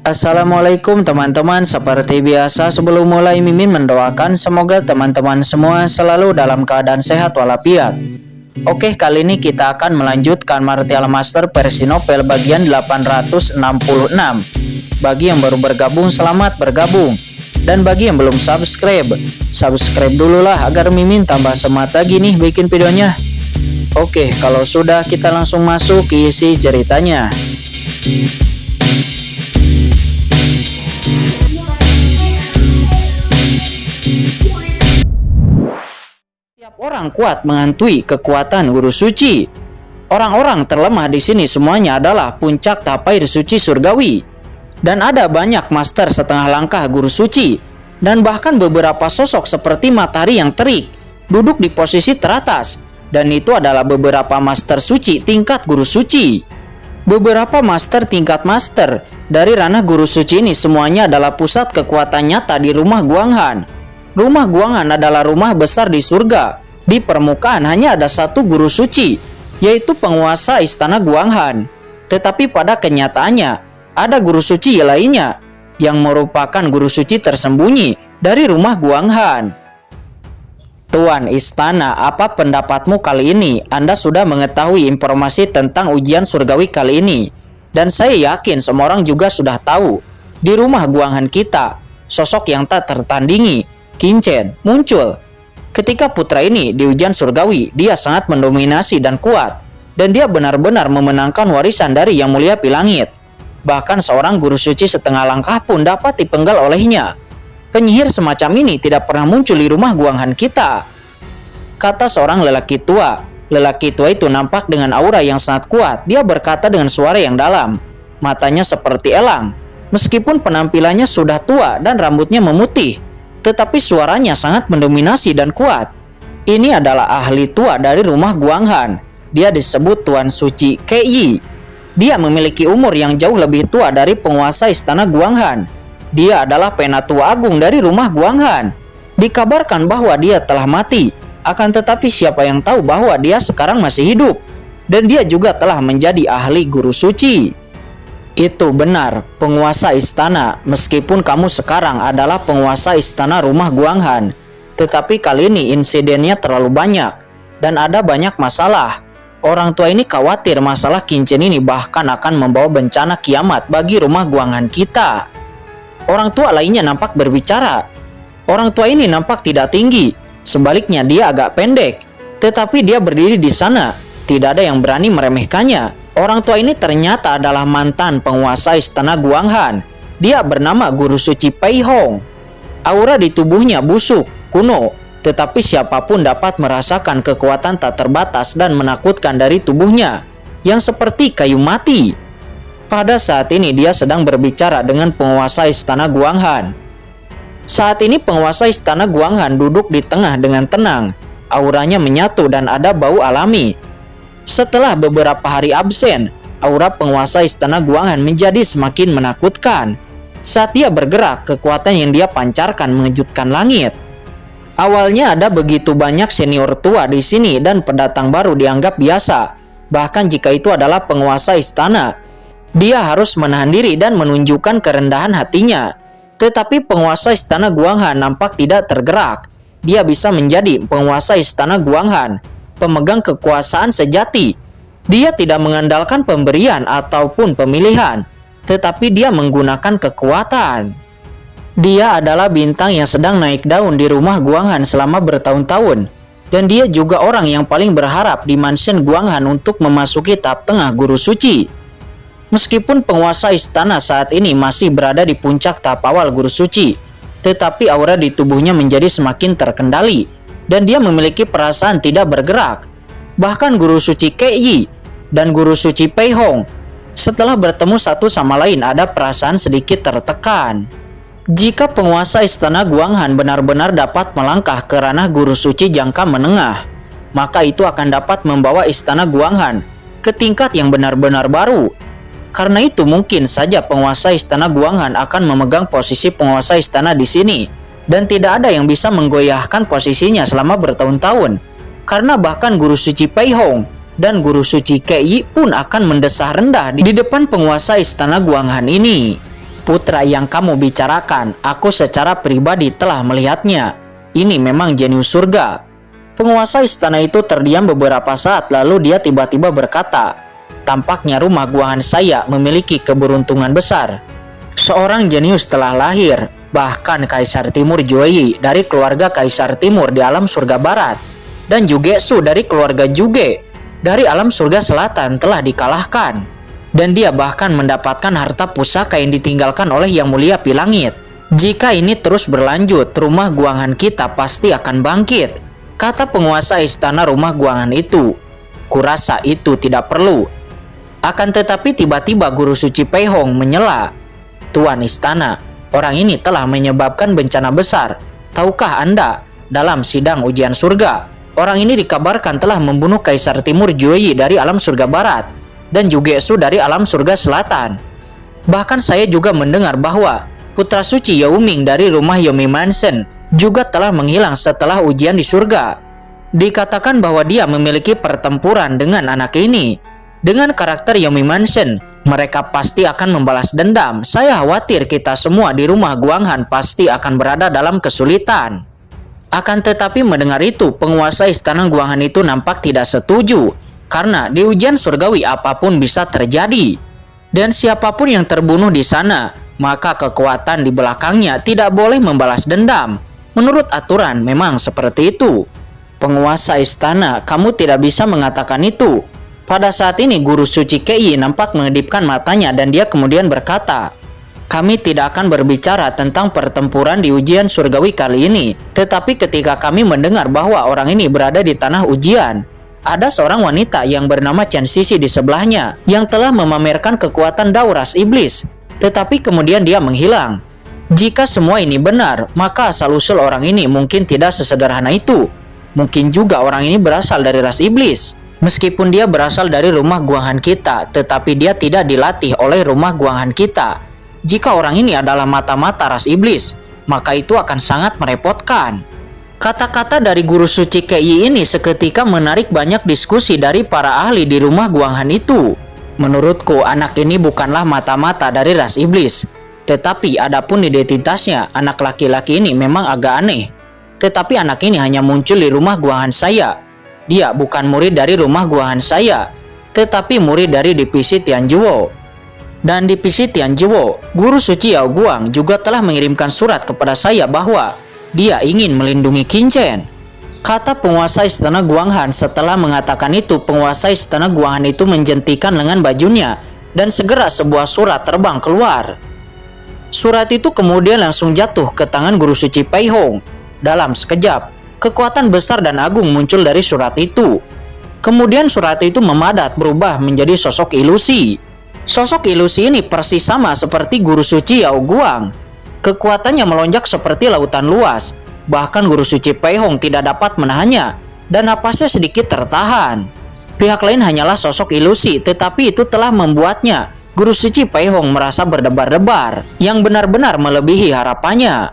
Assalamualaikum teman-teman. Seperti biasa sebelum mulai Mimin mendoakan semoga teman-teman semua selalu dalam keadaan sehat walafiat. Oke, kali ini kita akan melanjutkan Martial Master versi novel bagian 866. Bagi yang baru bergabung, selamat bergabung. Dan bagi yang belum subscribe dulu lah agar Mimin tambah semangat lagi nih bikin videonya. Oke, kalau sudah kita langsung masuk ke isi ceritanya. Setiap orang kuat menghantui kekuatan guru suci. Orang-orang terlemah di sini semuanya adalah puncak tapai suci surgawi. Dan ada banyak master setengah langkah guru suci. Dan bahkan beberapa sosok seperti matahari yang terik duduk di posisi teratas. Dan itu adalah beberapa master suci tingkat guru suci. Beberapa master tingkat master dari ranah guru suci ini semuanya adalah pusat kekuatan nyata di rumah Guanghan. Rumah Guanghan adalah rumah besar di surga. Di permukaan hanya ada satu guru suci, yaitu penguasa istana Guanghan. Tetapi pada kenyataannya, ada guru suci lainnya, yang merupakan guru suci tersembunyi dari rumah Guanghan. Tuan Istana, apa pendapatmu kali ini? Anda sudah mengetahui informasi tentang ujian surgawi kali ini. Dan saya yakin semua orang juga sudah tahu. Di rumah Guanghan kita, sosok yang tak tertandingi, Qin Chen, muncul. Ketika putra ini di ujian surgawi, dia sangat mendominasi dan kuat. Dan dia benar-benar memenangkan warisan dari Yang Mulia Pilangit. Bahkan seorang guru suci setengah langkah pun dapat dipenggal olehnya. Penyihir semacam ini tidak pernah muncul di rumah Guanghan kita, kata seorang lelaki tua. Lelaki tua itu nampak dengan aura yang sangat kuat. Dia berkata dengan suara yang dalam. Matanya seperti elang. Meskipun penampilannya sudah tua dan rambutnya memutih, tetapi suaranya sangat mendominasi dan kuat. Ini adalah ahli tua dari rumah Guanghan. Dia disebut Tuan Suci Kei. Dia memiliki umur yang jauh lebih tua dari penguasa istana Guanghan. Dia adalah penatua agung dari rumah Guanghan. Dikabarkan bahwa dia telah mati. Akan tetapi siapa yang tahu bahwa dia sekarang masih hidup. Dan dia juga telah menjadi ahli guru suci. Itu benar, penguasa istana. Meskipun kamu sekarang adalah penguasa istana rumah Guanghan, tetapi kali ini insidennya terlalu banyak. Dan ada banyak masalah. Orang tua ini khawatir masalah Qin Chen ini bahkan akan membawa bencana kiamat bagi rumah Guanghan kita. Orang tua lainnya nampak berbicara. Orang tua ini nampak tidak tinggi. Sebaliknya dia agak pendek. Tetapi dia berdiri di sana. Tidak ada yang berani meremehkannya. Orang tua ini ternyata adalah mantan penguasa istana Guanghan. Dia bernama Guru Suci Pei Hong. Aura di tubuhnya busuk, kuno. Tetapi siapapun dapat merasakan kekuatan tak terbatas dan menakutkan dari tubuhnya, yang seperti kayu mati. Pada saat ini dia sedang berbicara dengan penguasa istana Guanghan. Saat ini penguasa istana Guanghan duduk di tengah dengan tenang. Auranya menyatu dan ada bau alami. Setelah beberapa hari absen, aura penguasa istana Guanghan menjadi semakin menakutkan. Saat dia bergerak, kekuatan yang dia pancarkan mengejutkan langit. Awalnya ada begitu banyak senior tua di sini dan pendatang baru dianggap biasa. Bahkan jika itu adalah penguasa istana, dia harus menahan diri dan menunjukkan kerendahan hatinya. Tetapi penguasa istana Guanghan nampak tidak tergerak. Dia bisa menjadi penguasa istana Guanghan, pemegang kekuasaan sejati. Dia tidak mengandalkan pemberian ataupun pemilihan, tetapi dia menggunakan kekuatan. Dia adalah bintang yang sedang naik daun di rumah Guanghan selama bertahun-tahun. Dan dia juga orang yang paling berharap di mansion Guanghan untuk memasuki tahap tengah guru suci. Meskipun penguasa istana saat ini masih berada di puncak tahap awal guru suci, tetapi aura di tubuhnya menjadi semakin terkendali. Dan dia memiliki perasaan tidak bergerak. Bahkan guru suci Kei dan guru suci Pei Hong, setelah bertemu satu sama lain ada perasaan sedikit tertekan. Jika penguasa istana Guanghan benar-benar dapat melangkah ke ranah guru suci jangka menengah, maka itu akan dapat membawa istana Guanghan ke tingkat yang benar-benar baru. Karena itu mungkin saja penguasa istana Guanghan akan memegang posisi penguasa istana di sini, dan tidak ada yang bisa menggoyahkan posisinya selama bertahun-tahun. Karena bahkan guru suci Pei Hong dan guru suci Kei pun akan mendesah rendah di depan penguasa istana Guanghan ini. Putra yang kamu bicarakan, aku secara pribadi telah melihatnya. Ini memang jenius surga. Penguasa istana itu terdiam beberapa saat, lalu dia tiba-tiba berkata, tampaknya rumah guangan saya memiliki keberuntungan besar. Seorang jenius telah lahir, bahkan Kaisar Timur Jueyi dari keluarga Kaisar Timur di alam surga barat, dan Jugetsu dari keluarga Juge dari alam surga selatan telah dikalahkan. Dan dia bahkan mendapatkan harta pusaka yang ditinggalkan oleh Yang Mulia Pilangit. Jika ini terus berlanjut, rumah guangan kita pasti akan bangkit, kata penguasa istana rumah guangan itu. Kurasa itu tidak perlu. Akan tetapi tiba-tiba Guru Suci Peihong menyela, Tuan istana, orang ini telah menyebabkan bencana besar. Tahukah Anda, dalam sidang ujian surga, orang ini dikabarkan telah membunuh Kaisar Timur Jueyi dari alam surga barat dan Jugetsu dari alam surga selatan. Bahkan saya juga mendengar bahwa putra suci Yao Ming dari rumah Yomi Mansion juga telah menghilang setelah ujian di surga. Dikatakan bahwa dia memiliki pertempuran dengan anak ini. Dengan karakter Yomi Mansion, mereka pasti akan membalas dendam. Saya khawatir kita semua di rumah Guanghan pasti akan berada dalam kesulitan. Akan tetapi mendengar itu, penguasa istana Guanghan itu nampak tidak setuju. Karena di ujian surgawi apapun bisa terjadi. Dan siapapun yang terbunuh di sana, maka kekuatan di belakangnya tidak boleh membalas dendam. Menurut aturan memang seperti itu. Penguasa istana, kamu tidak bisa mengatakan itu. Pada saat ini Guru Suci Kei nampak mengedipkan matanya dan dia kemudian berkata, kami tidak akan berbicara tentang pertempuran di ujian surgawi kali ini. Tetapi ketika kami mendengar bahwa orang ini berada di tanah ujian, ada seorang wanita yang bernama Chen Sisi di sebelahnya yang telah memamerkan kekuatan dauras iblis, tetapi kemudian dia menghilang. Jika semua ini benar, maka asal-usul orang ini mungkin tidak sesederhana itu. Mungkin juga orang ini berasal dari ras iblis. Meskipun dia berasal dari rumah guangan kita, tetapi dia tidak dilatih oleh rumah guangan kita. Jika orang ini adalah mata-mata ras iblis, maka itu akan sangat merepotkan. Kata-kata dari Guru Suci Kei ini seketika menarik banyak diskusi dari para ahli di rumah Guanghan itu. Menurutku, anak ini bukanlah mata-mata dari ras iblis. Tetapi adapun identitasnya, anak laki-laki ini memang agak aneh. Tetapi anak ini hanya muncul di rumah Guanghan saya. Dia bukan murid dari rumah Guanghan saya, tetapi murid dari divisi Tianjuo. Dan divisi Tianjuo, Guru Suci Yao Guang juga telah mengirimkan surat kepada saya bahwa dia ingin melindungi Qin Chen. Kata penguasa istana Guanghan. Setelah mengatakan itu, penguasa istana Guanghan itu menjentikan lengan bajunya dan segera sebuah surat terbang keluar. Surat itu kemudian langsung jatuh ke tangan Guru Suci Peihong. Dalam sekejap, kekuatan besar dan agung muncul dari surat itu. Kemudian surat itu memadat berubah menjadi sosok ilusi. Sosok ilusi ini persis sama seperti Guru Suci Yao Guang. Kekuatannya melonjak seperti lautan luas. Bahkan Guru Suci Peihong tidak dapat menahannya dan napasnya sedikit tertahan. Pihak lain hanyalah sosok ilusi, tetapi itu telah membuatnya Guru Suci Peihong merasa berdebar-debar yang benar-benar melebihi harapannya.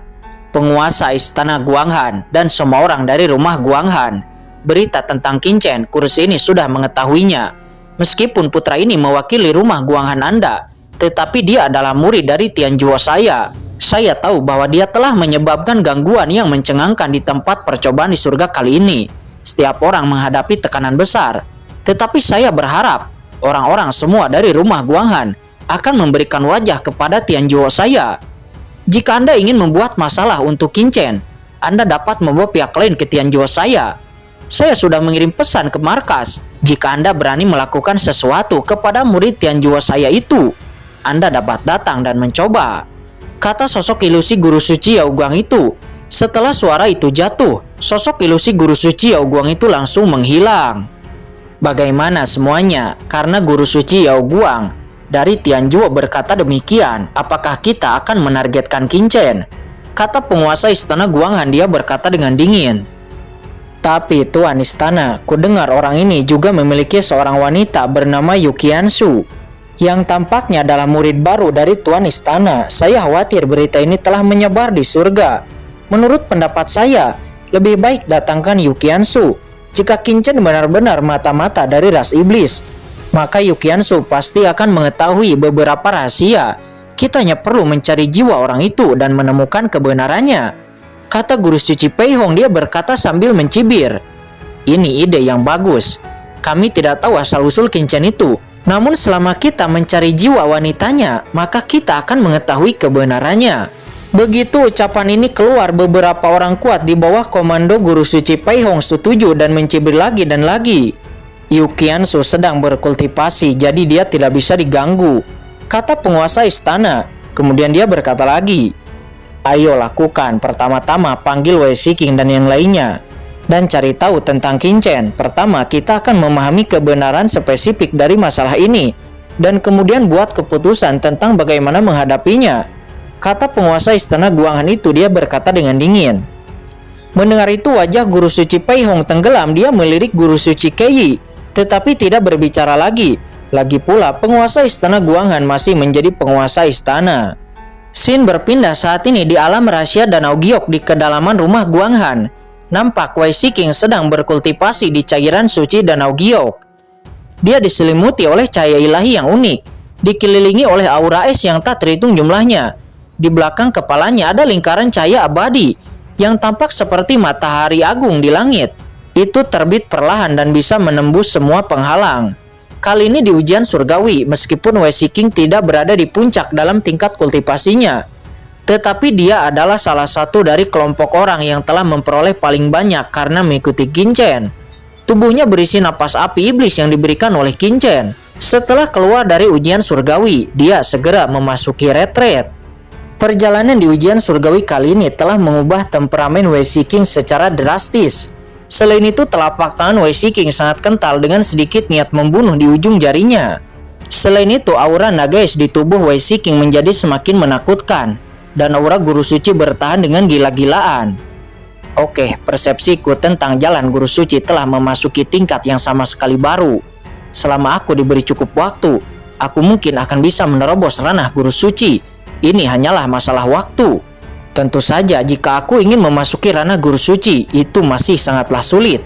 Penguasa istana Guanghan dan semua orang dari rumah Guanghan, berita tentang Qin Chen, kursi ini sudah mengetahuinya. Meskipun putra ini mewakili rumah Guanghan Anda, tetapi dia adalah murid dari Tianjuo saya. Saya tahu bahwa dia telah menyebabkan gangguan yang mencengangkan di tempat percobaan di surga kali ini. Setiap orang menghadapi tekanan besar. Tetapi saya berharap orang-orang semua dari rumah Guanghan akan memberikan wajah kepada Tianjuo saya. Jika Anda ingin membuat masalah untuk Qin Chen, Anda dapat membawa pihak lain ke Tianjuo saya. Saya sudah mengirim pesan ke markas. Jika Anda berani melakukan sesuatu kepada murid Tianjuo saya itu, Anda dapat datang dan mencoba. Kata sosok ilusi Guru Suci Yao Guang itu. Setelah suara itu jatuh, sosok ilusi Guru Suci Yao Guang itu langsung menghilang. Bagaimana semuanya? Karena Guru Suci Yao Guang dari Tianjuo berkata demikian, apakah kita akan menargetkan Qin Chen? Kata penguasa istana Guanghan, dia berkata dengan dingin. Tapi Tuan Istana, kudengar orang ini juga memiliki seorang wanita bernama Yukiansu yang tampaknya adalah murid baru dari Tuan Istana. Saya khawatir berita ini telah menyebar di surga. Menurut pendapat saya, lebih baik datangkan Yukiansu. Jika Qin Chen benar-benar mata-mata dari ras iblis, maka Yukiansu pasti akan mengetahui beberapa rahasia. Kita hanya perlu mencari jiwa orang itu dan menemukan kebenarannya, kata guru suci Pei Hong. Dia berkata sambil mencibir. Ini ide yang bagus. Kami tidak tahu asal-usul Qingchen itu. Namun selama kita mencari jiwa wanitanya, maka kita akan mengetahui kebenarannya. Begitu ucapan ini keluar, beberapa orang kuat di bawah komando guru suci Pei Hong setuju dan mencibir lagi dan lagi. Yu Qiansu sedang berkultivasi, jadi dia tidak bisa diganggu, kata penguasa istana. Kemudian dia berkata lagi, ayo lakukan. Pertama-tama panggil Wei Shiking dan yang lainnya dan cari tahu tentang Qingchen. Pertama, kita akan memahami kebenaran spesifik dari masalah ini dan kemudian buat keputusan tentang bagaimana menghadapinya, kata penguasa istana Guanghan itu. Dia berkata dengan dingin. Mendengar itu wajah guru suci Pei Hong tenggelam. Dia melirik guru suci Kei, tetapi tidak berbicara lagi. Lagi pula penguasa istana Guanghan masih menjadi penguasa istana. Scene berpindah saat ini di alam rahasia Danau Giok di kedalaman rumah Guanghan. Nampak Wei Shiking sedang berkultivasi di cairan suci Danau Giok. Dia diselimuti oleh cahaya ilahi yang unik, dikelilingi oleh aura es yang tak terhitung jumlahnya. Di belakang kepalanya ada lingkaran cahaya abadi yang tampak seperti matahari agung di langit. Itu terbit perlahan dan bisa menembus semua penghalang. Kali ini di ujian surgawi, meskipun Wei Shiking tidak berada di puncak dalam tingkat kultivasinya, tetapi dia adalah salah satu dari kelompok orang yang telah memperoleh paling banyak karena mengikuti Qingchen. Tubuhnya berisi napas api iblis yang diberikan oleh Qingchen. Setelah keluar dari ujian surgawi, dia segera memasuki retret. Perjalanan di ujian surgawi kali ini telah mengubah temperamen Wei Shiking secara drastis. Selain itu, telapak tangan Wei Shiking sangat kental dengan sedikit niat membunuh di ujung jarinya. Selain itu, aura naga es di tubuh Wei Shiking menjadi semakin menakutkan, dan aura guru suci bertahan dengan gila-gilaan. Oke, persepsiku tentang jalan guru suci telah memasuki tingkat yang sama sekali baru. Selama aku diberi cukup waktu, aku mungkin akan bisa menerobos ranah guru suci. Ini hanyalah masalah waktu. Tentu saja jika aku ingin memasuki ranah guru suci, itu masih sangatlah sulit.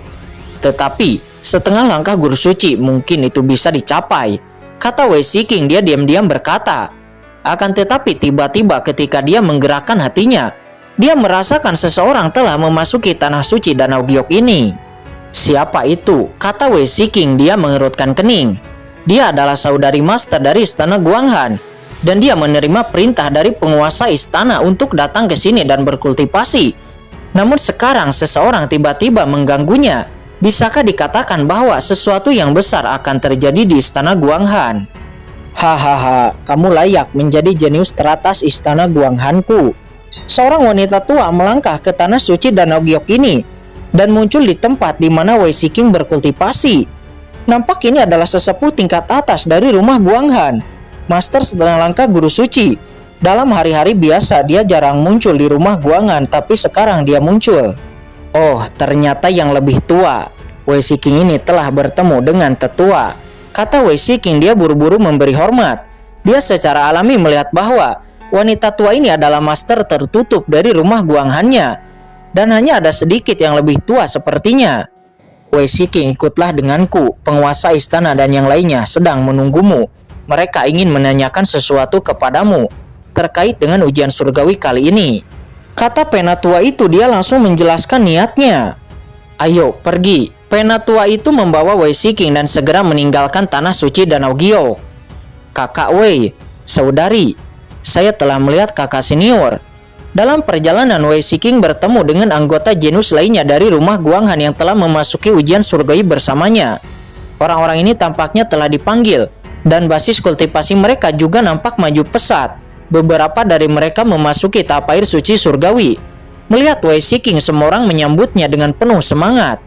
Tetapi, setengah langkah guru suci mungkin itu bisa dicapai, kata Wei Shiking. Dia diam-diam berkata. Akan tetapi tiba-tiba ketika dia menggerakkan hatinya, dia merasakan seseorang telah memasuki tanah suci Danau Giok ini. Siapa itu? Kata Wei Shiking. Dia mengerutkan kening. Dia adalah saudari master dari istana Guanghan, dan dia menerima perintah dari penguasa istana untuk datang ke sini dan berkultivasi. Namun sekarang seseorang tiba-tiba mengganggunya. Bisakah dikatakan bahwa sesuatu yang besar akan terjadi di istana Guanghan? Hahaha, kamu layak menjadi jenius teratas istana Guanghanku. Seorang wanita tua melangkah ke tanah suci Danau Giok ini dan muncul di tempat di mana Wei Shiking berkultivasi. Nampak ini adalah sesepuh tingkat atas dari rumah Guanghan, master setengah langkah guru suci. Dalam hari-hari biasa dia jarang muncul di rumah Guanghan, tapi sekarang dia muncul. Oh, ternyata yang lebih tua. Wei Shiking ini telah bertemu dengan tetua, kata Wei Shiking. Dia buru-buru memberi hormat. Dia secara alami melihat bahwa wanita tua ini adalah master tertutup dari rumah Guanghannya, dan hanya ada sedikit yang lebih tua sepertinya. Wei Shiking, ikutlah denganku. Penguasa istana dan yang lainnya sedang menunggumu. Mereka ingin menanyakan sesuatu kepadamu terkait dengan ujian surgawi kali ini, kata penatua itu. Dia langsung menjelaskan niatnya. Ayo, pergi. Penatua itu membawa Wei Shiking dan segera meninggalkan tanah suci Danau Giok. Kakak Wei, saudari, saya telah melihat kakak senior. Dalam perjalanan, Wei Shiking bertemu dengan anggota genus lainnya dari rumah Guanghan yang telah memasuki ujian surgawi bersamanya. Orang-orang ini tampaknya telah dipanggil, dan basis kultivasi mereka juga nampak maju pesat. Beberapa dari mereka memasuki tahap air suci surgawi. Melihat Wei Shiking, semua orang menyambutnya dengan penuh semangat.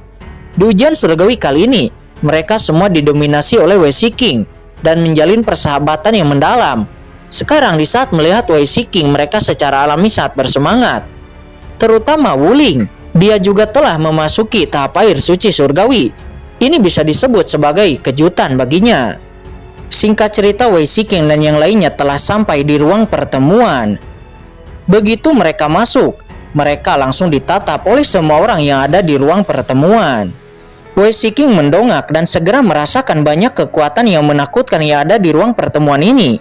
Di ujian surgawi kali ini, mereka semua didominasi oleh Wei Shiking dan menjalin persahabatan yang mendalam. Sekarang di saat melihat Wei Shiking, mereka secara alami sangat bersemangat. Terutama Wuling, dia juga telah memasuki tahap air suci surgawi. Ini bisa disebut sebagai kejutan baginya. Singkat cerita, Wei Shiking dan yang lainnya telah sampai di ruang pertemuan. Begitu mereka masuk, mereka langsung ditatap oleh semua orang yang ada di ruang pertemuan. Wei Shiking mendongak dan segera merasakan banyak kekuatan yang menakutkan yang ada di ruang pertemuan ini.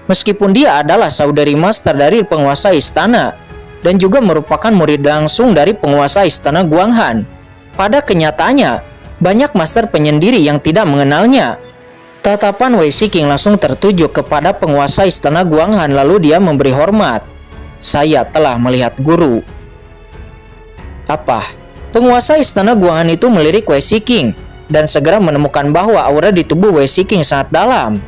Meskipun dia adalah saudari master dari penguasa istana dan juga merupakan murid langsung dari penguasa istana Guanghan, pada kenyataannya banyak master penyendiri yang tidak mengenalnya. Tatapan Wei Shiking langsung tertuju kepada penguasa istana Guanghan, lalu dia memberi hormat. "Saya telah melihat guru." Apa? Penguasa istana Guanghan itu melirik Wei Shiking dan segera menemukan bahwa aura di tubuh Wei Shiking sangat dalam.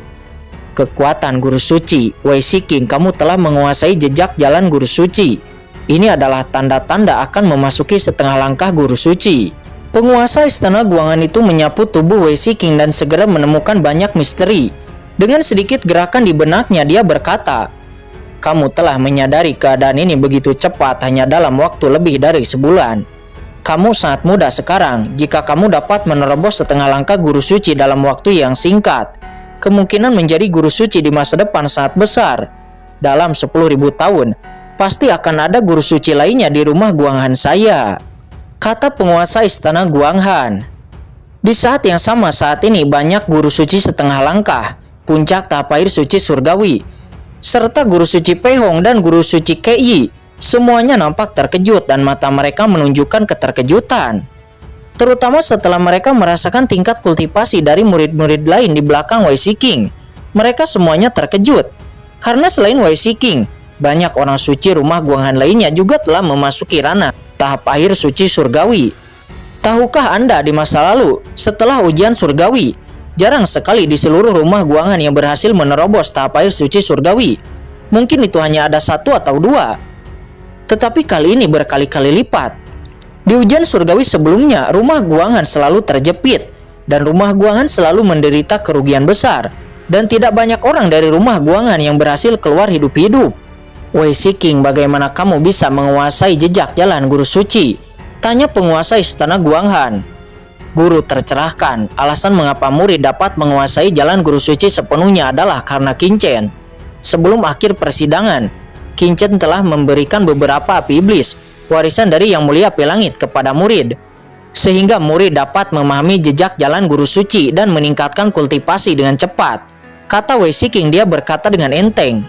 "Kekuatan guru suci, Wei Shiking, kamu telah menguasai jejak jalan guru suci. Ini adalah tanda-tanda akan memasuki setengah langkah guru suci." Penguasa istana Guanghan itu menyapu tubuh Wei Shiking dan segera menemukan banyak misteri. Dengan sedikit gerakan di benaknya, dia berkata, "Kamu telah menyadari keadaan ini begitu cepat hanya dalam waktu lebih dari sebulan. Kamu sangat muda sekarang. Jika kamu dapat menerobos setengah langkah guru suci dalam waktu yang singkat, kemungkinan menjadi guru suci di masa depan sangat besar. Dalam 10.000 tahun, pasti akan ada guru suci lainnya di rumah Guanghan saya," kata penguasa istana Guanghan. Di saat yang sama saat ini banyak guru suci setengah langkah, puncak tahap air suci surgawi, serta guru suci Pei Hong dan guru suci Kei Yi, semuanya nampak terkejut dan mata mereka menunjukkan keterkejutan. Terutama setelah mereka merasakan tingkat kultivasi dari murid-murid lain di belakang Wei Shiking. Mereka semuanya terkejut, karena selain Wei Shiking, banyak orang suci rumah Guanghan lainnya juga telah memasuki ranah tahap air suci surgawi. Tahukah Anda di masa lalu, setelah ujian surgawi, jarang sekali di seluruh rumah Guanghan yang berhasil menerobos tahap air suci surgawi. Mungkin itu hanya ada 1 atau 2. Tetapi kali ini berkali-kali lipat. Di ujian surgawi sebelumnya, rumah Guanghan selalu terjepit, dan rumah Guanghan selalu menderita kerugian besar, dan tidak banyak orang dari rumah Guanghan yang berhasil keluar hidup-hidup. "Wei Shiking, bagaimana kamu bisa menguasai jejak jalan guru suci?" tanya penguasa istana Guanghan. Guru tercerahkan, alasan mengapa murid dapat menguasai jalan guru suci sepenuhnya adalah karena Qin-Chen. Sebelum akhir persidangan, Qin-Chen telah memberikan beberapa api iblis, warisan dari Yang Mulia Pelangit, kepada murid, sehingga murid dapat memahami jejak jalan guru suci dan meningkatkan kultivasi dengan cepat, kata Wei Shiking. Dia berkata dengan enteng.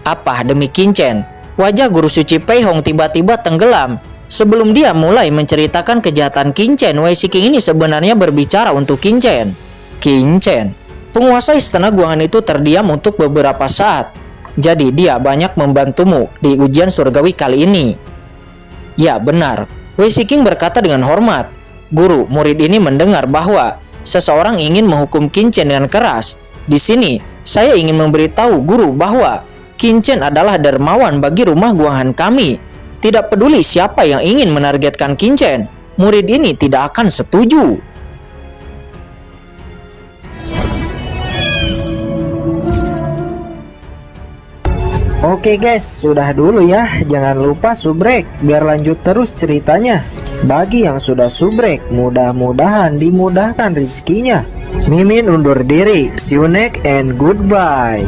Apa demi Qin-Chen? Wajah guru suci Pei Hong tiba-tiba tenggelam. Sebelum dia mulai menceritakan kejahatan Qin-Chen, Wei Shiking ini sebenarnya berbicara untuk Qin-Chen. Qin-Chen, penguasa istana Guanghan itu terdiam untuk beberapa saat. "Jadi dia banyak membantumu di ujian surgawi kali ini?" "Ya, benar," Wei Shiking berkata dengan hormat. "Guru, murid ini mendengar bahwa seseorang ingin menghukum Qin-Chen dengan keras. Di sini, saya ingin memberitahu guru bahwa Qin-Chen adalah dermawan bagi rumah Guanghan kami. Tidak peduli siapa yang ingin menargetkan Qin-Chen, murid ini tidak akan setuju." Oke guys, sudah dulu ya. Jangan lupa subrek biar lanjut terus ceritanya. Bagi yang sudah subrek, mudah-mudahan dimudahkan rezekinya. Mimin undur diri. See you next and goodbye.